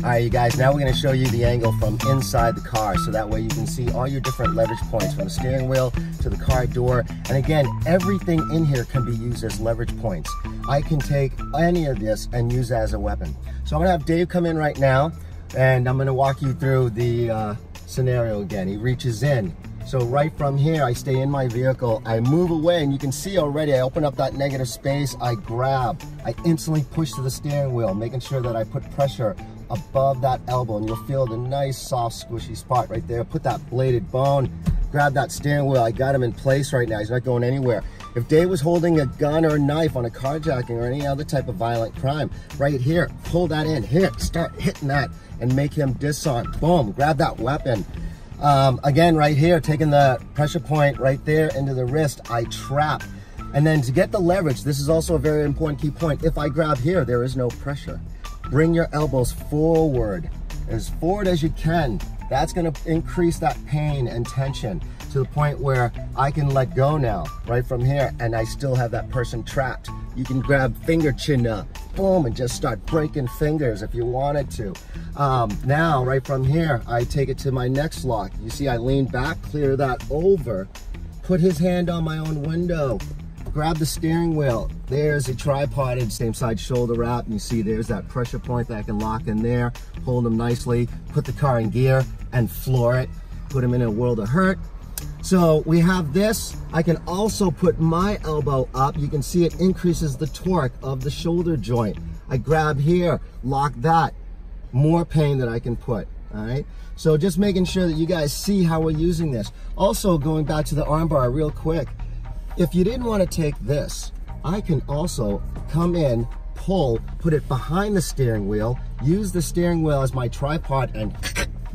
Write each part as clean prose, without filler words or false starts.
Alright you guys, now we're going to show you the angle from inside the car, so that way you can see all your different leverage points from the steering wheel to the car door. And again, everything in here can be used as leverage points. I can take any of this and use it as a weapon. So I'm going to have Dave come in right now, and I'm going to walk you through the scenario again. He reaches in. So right from here, I stay in my vehicle, I move away, and you can see already, I open up that negative space, I grab, I instantly push to the steering wheel, making sure that I put pressure above that elbow, and you'll feel the nice, soft, squishy spot right there. Put that bladed bone, grab that steering wheel. I got him in place right now. He's not going anywhere. If Dave was holding a gun or a knife on a carjacking or any other type of violent crime, right here, pull that in. Here, start hitting that and make him disarm. Boom, grab that weapon. Again, right here, taking the pressure point right there into the wrist, I trap. And then to get the leverage, this is also a very important key point. If I grab here, there is no pressure. Bring your elbows forward as you can. That's going to increase that pain and tension to the point where I can let go now, right from here, and I still have that person trapped. You can grab finger chin up, boom, and just start breaking fingers if you wanted to. Now, right from here, I take it to my next lock. You see, I lean back, clear that over, put his hand on my own window, grab the steering wheel. There's a tripoded same side shoulder wrap, and you see there's that pressure point that I can lock in there, hold them nicely, put the car in gear and floor it, put him in a world of hurt. So we have this. I can also put my elbow up. You can see it increases the torque of the shoulder joint. I grab here, lock that, more pain that I can put. All right, so just making sure that you guys see how we're using this. Also, going back to the armbar real quick, if you didn't want to take this, I can also come in, pull, put it behind the steering wheel, use the steering wheel as my tripod, and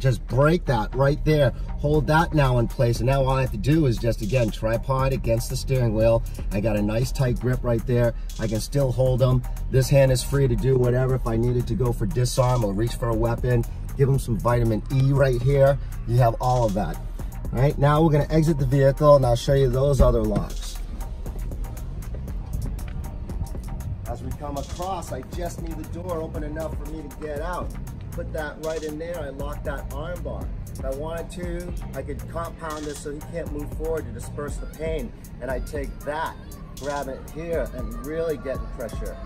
just break that right there. Hold that now in place, and now all I have to do is just, again, tripod against the steering wheel. I got a nice tight grip right there. I can still hold them. This hand is free to do whatever. If I needed to go for disarm or reach for a weapon, give them some vitamin E right here. You have all of that. All right, now we're gonna exit the vehicle, and I'll show you those other locks. As we come across, I just need the door open enough for me to get out. Put that right in there, I lock that arm bar. If I wanted to, I could compound this so he can't move forward to disperse the pain. And I take that, grab it here, and really get the pressure.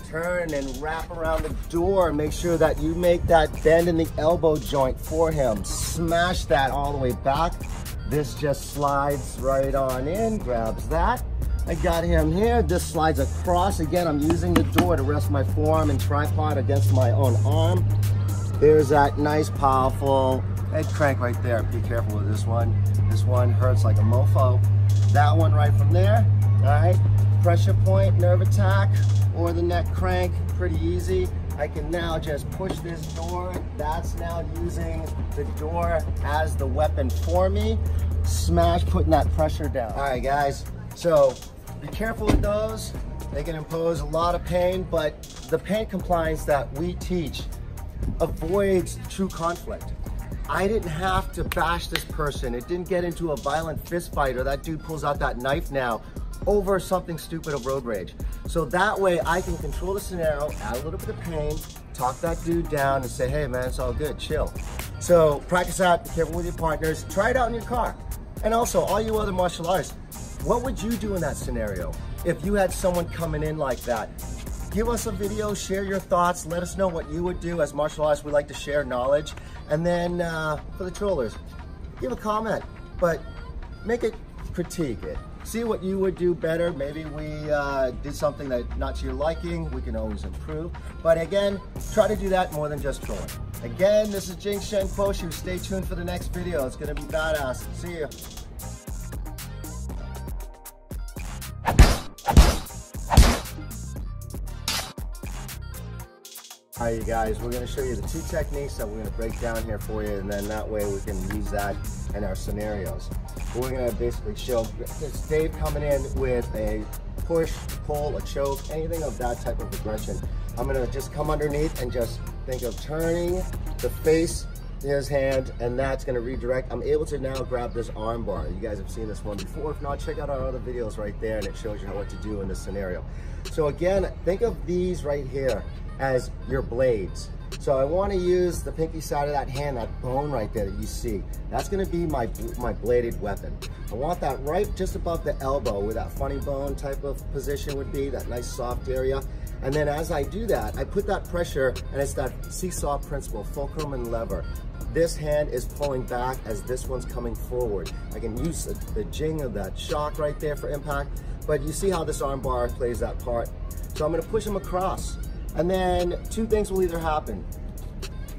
Turn and wrap around the door, make sure that you make that bend in the elbow joint for him. Smash that all the way back. This just slides right on in, grabs that. I got him here, this slides across. Again, I'm using the door to rest my forearm and tripod against my own arm. There's that nice, powerful head crank right there. Be careful with this one. This one hurts like a mofo. That one right from there, all right? Pressure point, nerve attack, or the neck crank, pretty easy. I can now just push this door. That's now using the door as the weapon for me. Smash, putting that pressure down. All right, guys, so be careful with those. They can impose a lot of pain, but the pain compliance that we teach avoids true conflict. I didn't have to bash this person. It didn't get into a violent fist fight, or that dude pulls out that knife now over something stupid of road rage. So that way I can control the scenario, add a little bit of pain, talk that dude down and say, hey man, it's all good, chill. So practice that, be careful with your partners, try it out in your car. And also, all you other martial artists, what would you do in that scenario if you had someone coming in like that? Give us a video, share your thoughts, let us know what you would do. As martial artists, we like to share knowledge. And then for the trollers, give a comment, but make it, critique it. See what you would do better. Maybe we did something that not to your liking. We can always improve. But again, try to do that more than just trolling. Again, this is Jing Shen Poshu. Stay tuned for the next video. It's gonna be badass. See you. All right, you guys, we're gonna show you the two techniques that we're gonna break down here for you, and then that way we can use that in our scenarios. We're gonna basically show, it's Dave coming in with a push, pull, a choke, anything of that type of aggression. I'm gonna just come underneath and just think of turning the face to his hand, and that's gonna redirect. I'm able to now grab this arm bar. You guys have seen this one before. If not, check out our other videos right there, and it shows you what to do in this scenario. So again, think of these right here as your blades. So So I want to use the pinky side of that hand, that bone right there that you see. That's going to be my bladed weapon. I want that right just above the elbow where that funny bone type of position would be, that nice soft area. And then as I do that, I put that pressure, and it's that seesaw principle, fulcrum and lever. This hand is pulling back as this one's coming forward. I can use the jing of that shock right there for impact, but you see how this arm bar plays that part. So I'm going to push them across, and then two things will either happen.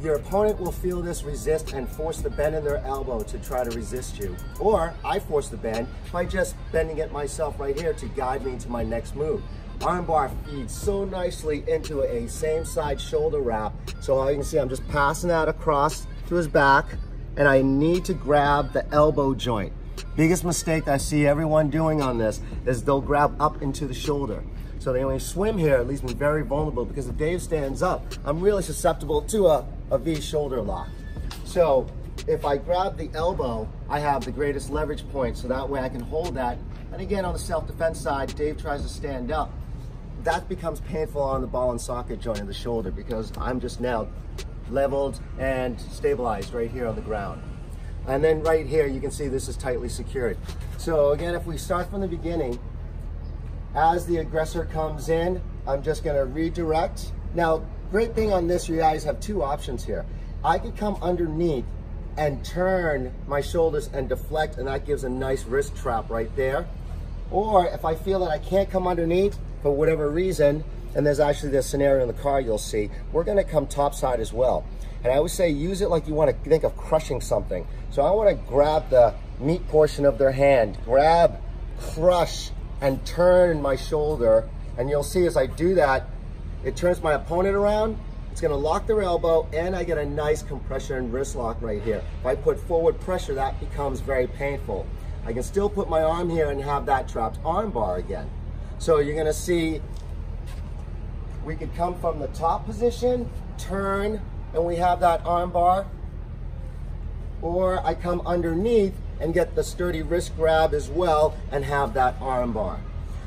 Your opponent will feel this resist and force the bend in their elbow to try to resist you, or I force the bend by just bending it myself right here to guide me into my next move. Armbar feeds so nicely into a same side shoulder wrap. So all you can see, I'm just passing that across to his back, and I need to grab the elbow joint. Biggest mistake I see everyone doing on this is they'll grab up into the shoulder. So when you swim here, it leaves me very vulnerable, because if Dave stands up, I'm really susceptible to a V shoulder lock. So if I grab the elbow, I have the greatest leverage point, so that way I can hold that. And again, on the self-defense side, Dave tries to stand up. That becomes painful on the ball and socket joint of the shoulder, because I'm just now leveled and stabilized right here on the ground. And then right here, you can see this is tightly secured. So again, if we start from the beginning, as the aggressor comes in, I'm just gonna redirect. Now, great thing on this, you guys have two options here. I could come underneath and turn my shoulders and deflect, and that gives a nice wrist trap right there. Or if I feel that I can't come underneath for whatever reason, and there's actually this scenario in the car you'll see, we're gonna come topside as well. And I always say, use it like you wanna think of crushing something. So I wanna grab the meat portion of their hand, grab, crush, and turn my shoulder. And you'll see as I do that, it turns my opponent around, it's gonna lock their elbow, and I get a nice compression and wrist lock right here. If I put forward pressure, that becomes very painful. I can still put my arm here and have that trapped arm bar again. So you're gonna see, we could come from the top position, turn, and we have that arm bar. Or I come underneath and get the sturdy wrist grab as well and have that arm bar.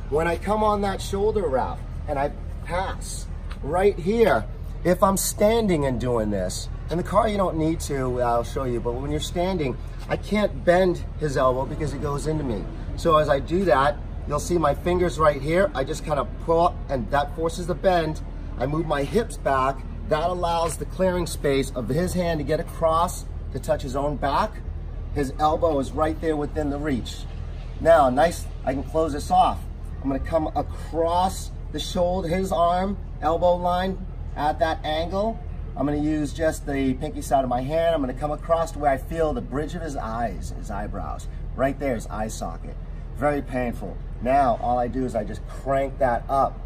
When I come on that shoulder wrap and I pass right here, if I'm standing and doing this, in the car you don't need to, I'll show you, but when you're standing, I can't bend his elbow because it goes into me. So as I do that, you'll see my fingers right here. I just kind of pull up, and that forces the bend. I move my hips back. That allows the clearing space of his hand to get across to touch his own back. His elbow is right there within the reach. Now, nice, I can close this off. I'm gonna come across the shoulder, his arm, elbow line at that angle. I'm gonna use just the pinky side of my hand. I'm gonna come across to where I feel the bridge of his eyes, his eyebrows. Right there, his eye socket. Very painful. Now, all I do is I just crank that up.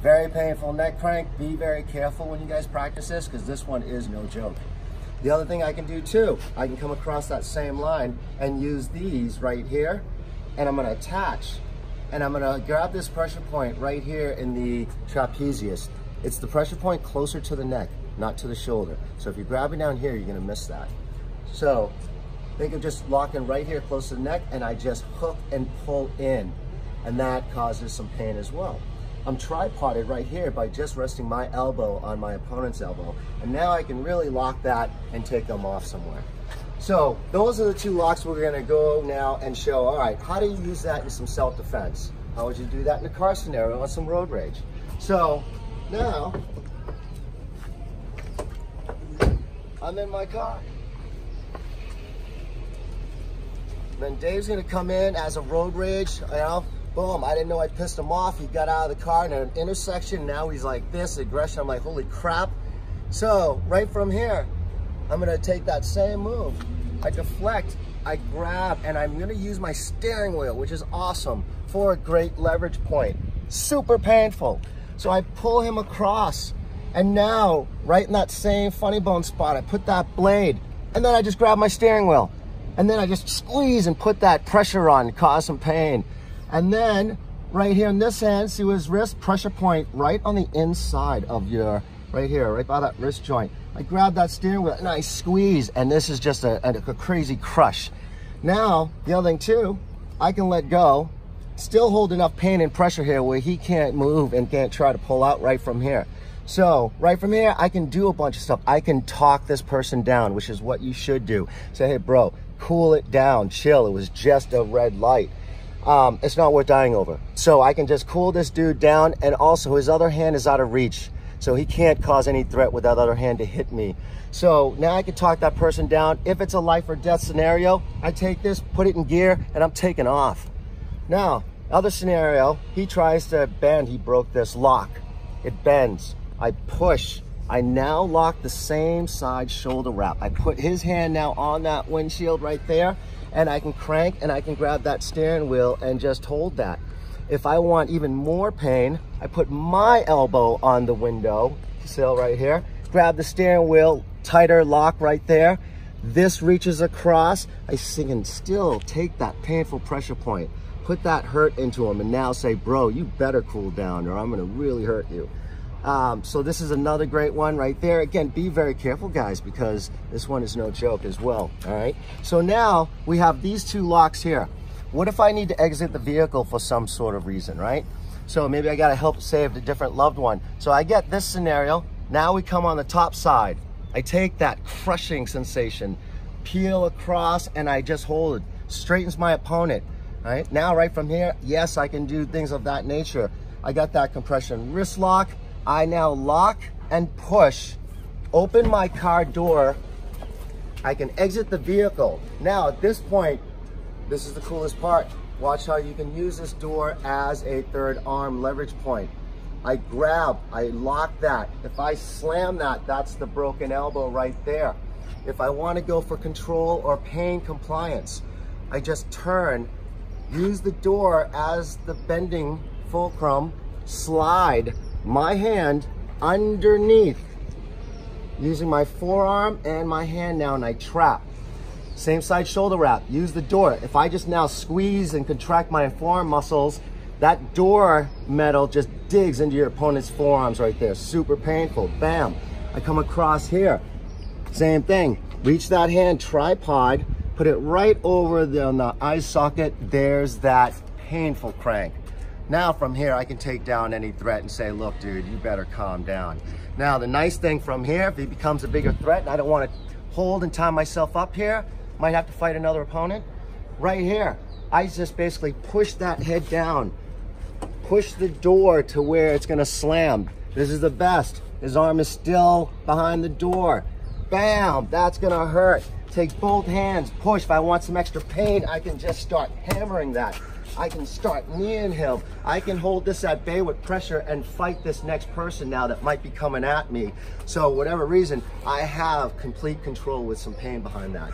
Very painful neck crank. Be very careful when you guys practice this, because this one is no joke. The other thing I can do too, I can come across that same line and use these right here, and I'm gonna attach, and I'm gonna grab this pressure point right here in the trapezius. It's the pressure point closer to the neck, not to the shoulder. So if you grab it down here, you're gonna miss that. So think of just locking right here close to the neck, and I just hook and pull in, and that causes some pain as well. I'm tripoded right here by just resting my elbow on my opponent's elbow. And now I can really lock that and take them off somewhere. So those are the two locks we're gonna go now and show. All right, how do you use that in some self-defense? How would you do that in a car scenario on some road rage? So now, I'm in my car. Then Dave's gonna come in as a road rage, you know, boom, I didn't know I pissed him off. He got out of the car in an intersection. Now he's like this, aggression. I'm like, holy crap. So right from here, I'm gonna take that same move. I deflect, I grab, and I'm gonna use my steering wheel, which is awesome, for a great leverage point. Super painful. So I pull him across, and now, right in that same funny bone spot, I put that blade, and then I just grab my steering wheel. And then I just squeeze and put that pressure on, cause some pain. And then right here in this hand, see his wrist, pressure point right on the inside of your, right here, right by that wrist joint. I grab that steering wheel and I squeeze, and this is just a crazy crush. Now, the other thing too, I can let go, still hold enough pain and pressure here where he can't move and can't try to pull out right from here. So right from here, I can do a bunch of stuff. I can talk this person down, which is what you should do. Say, hey bro, cool it down, chill. It was just a red light. It's not worth dying over. So I can just cool this dude down, and also his other hand is out of reach. So he can't cause any threat with that other hand to hit me. So now I can talk that person down. If it's a life or death scenario, I take this, put it in gear, and I'm taking off. Now, other scenario, he tries to bend, he broke this lock. It bends, I push. I now lock the same side shoulder wrap. I put his hand now on that windshield right there, and I can crank and I can grab that steering wheel and just hold that. If I want even more pain, I put my elbow on the window sill right here, grab the steering wheel, tighter lock right there. This reaches across. I can still take that painful pressure point, put that hurt into him, and now say, bro, you better cool down or I'm gonna really hurt you. So this is another great one right there. Again, be very careful, guys, because this one is no joke as well, all right? So now we have these two locks here. What if I need to exit the vehicle for some sort of reason, right? So maybe I gotta help save a different loved one. So I get this scenario. Now we come on the top side. I take that crushing sensation, peel across, and I just hold it. Straightens my opponent, right? Now right from here, yes, I can do things of that nature. I got that compression wrist lock. I now lock and push, open my car door. I can exit the vehicle. Now at this point, this is the coolest part. Watch how you can use this door as a third arm leverage point. I grab, I lock that. If I slam that, that's the broken elbow right there. If I want to go for control or pain compliance, I just turn, use the door as the bending fulcrum, slide my hand underneath, using my forearm and my hand now, and I trap. Same side shoulder wrap, use the door. If I just now squeeze and contract my forearm muscles, that door metal just digs into your opponent's forearms right there. Super painful, bam. I come across here, same thing. Reach that hand, tripod, put it right over the eye socket. There's that painful crank. Now from here, I can take down any threat and say, look, dude, you better calm down. Now, the nice thing from here, if he becomes a bigger threat and I don't want to hold and tie myself up here, might have to fight another opponent. Right here, I just basically push that head down, push the door to where it's gonna slam. This is the best. His arm is still behind the door. Bam, that's gonna hurt. Take both hands, push. If I want some extra pain, I can just start hammering that. I can start kneeing him. I can hold this at bay with pressure and fight this next person now that might be coming at me. So whatever reason, I have complete control with some pain behind that.